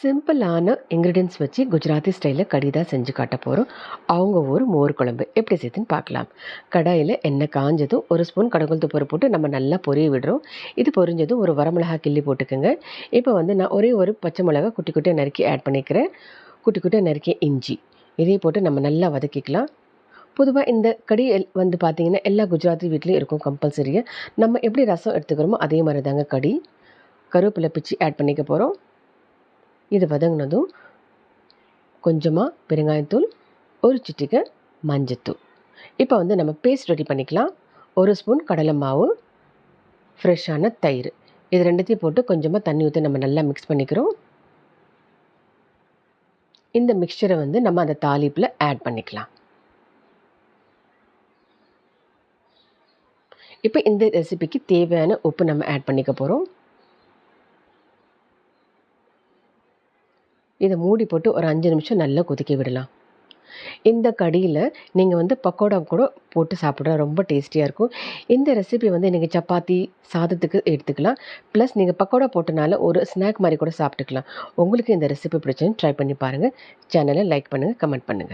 சிம்பிளான இன்க்ரீடியன்ட்ஸ் வச்சு குஜராத்தி ஸ்டைலில் கறி தான் செஞ்சு காட்ட போகிறோம். அவங்க ஊர் மோர் குழம்பு எப்படி செய்யுதுன்னு பார்க்கலாம். கடாயில் எண்ணெய் காஞ்சதும் ஒரு ஸ்பூன் கடுகுளுத்து பருப்பு போட்டு நம்ம நல்லா பொரிய விடுறோம். இது பொரிஞ்சதும் ஒரு வரமிளகா கிள்ளி போட்டுக்கோங்க. இப்போ வந்து நான் ஒரே ஒரு பச்சை மிளகா குட்டி குட்டியாக நறுக்கி ஆட் பண்ணிக்கிறேன். குட்டி குட்டியாக நறுக்கிய இஞ்சி இதையும் போட்டு நம்ம நல்லா வதக்கிக்கலாம். பொதுவாக இந்த கறி வந்து பார்த்திங்கன்னா எல்லா குஜராத்தி வீட்லேயும் இருக்கும் கம்பல்சரியாக. நம்ம எப்படி ரசம் எடுத்துக்கிறோமோ அதே மாதிரி தாங்க கறி. கருவேப்பிலை பிச்சு ஆட் பண்ணிக்க போகிறோம். இது வதங்கினதும் கொஞ்சமாக பெருங்காயத்தூள், ஒரு சிட்டிகை மஞ்சத்தூள். இப்போ வந்து நம்ம பேஸ்ட் ரெடி பண்ணிக்கலாம். ஒரு ஸ்பூன் கடலை மாவு, ஃப்ரெஷ்ஷான தயிர், இது ரெண்டுத்தையும் போட்டு கொஞ்சமாக தண்ணி ஊற்றி நம்ம நல்லா மிக்ஸ் பண்ணிக்கிறோம். இந்த மிக்சரை வந்து நம்ம அந்த தாளிப்பில் ஆட் பண்ணிக்கலாம். இப்போ இந்த ரெசிபிக்கு தேவையான உப்பு நம்ம ஆட் பண்ணிக்க போகிறோம். இதை மூடி போட்டு ஒரு 5 நிமிஷம் நல்லா கொதிக்க விடலாம். இந்த கடியில் நீங்கள் வந்து பக்கோடா கூட போட்டு சாப்பிட்ற ரொம்ப டேஸ்டியாக இருக்கும். இந்த ரெசிபி வந்து நீங்கள் சப்பாத்தி, சாதத்துக்கு எடுத்துக்கலாம். ப்ளஸ் நீங்கள் பக்கோடா போட்டனால ஒரு ஸ்நாக் மாதிரி கூட சாப்பிட்டுக்கலாம். உங்களுக்கு இந்த ரெசிபி பிடிச்சதுன்னு ட்ரை பண்ணி பாருங்கள். சேனலை லைக் பண்ணுங்கள், கமெண்ட் பண்ணுங்கள்.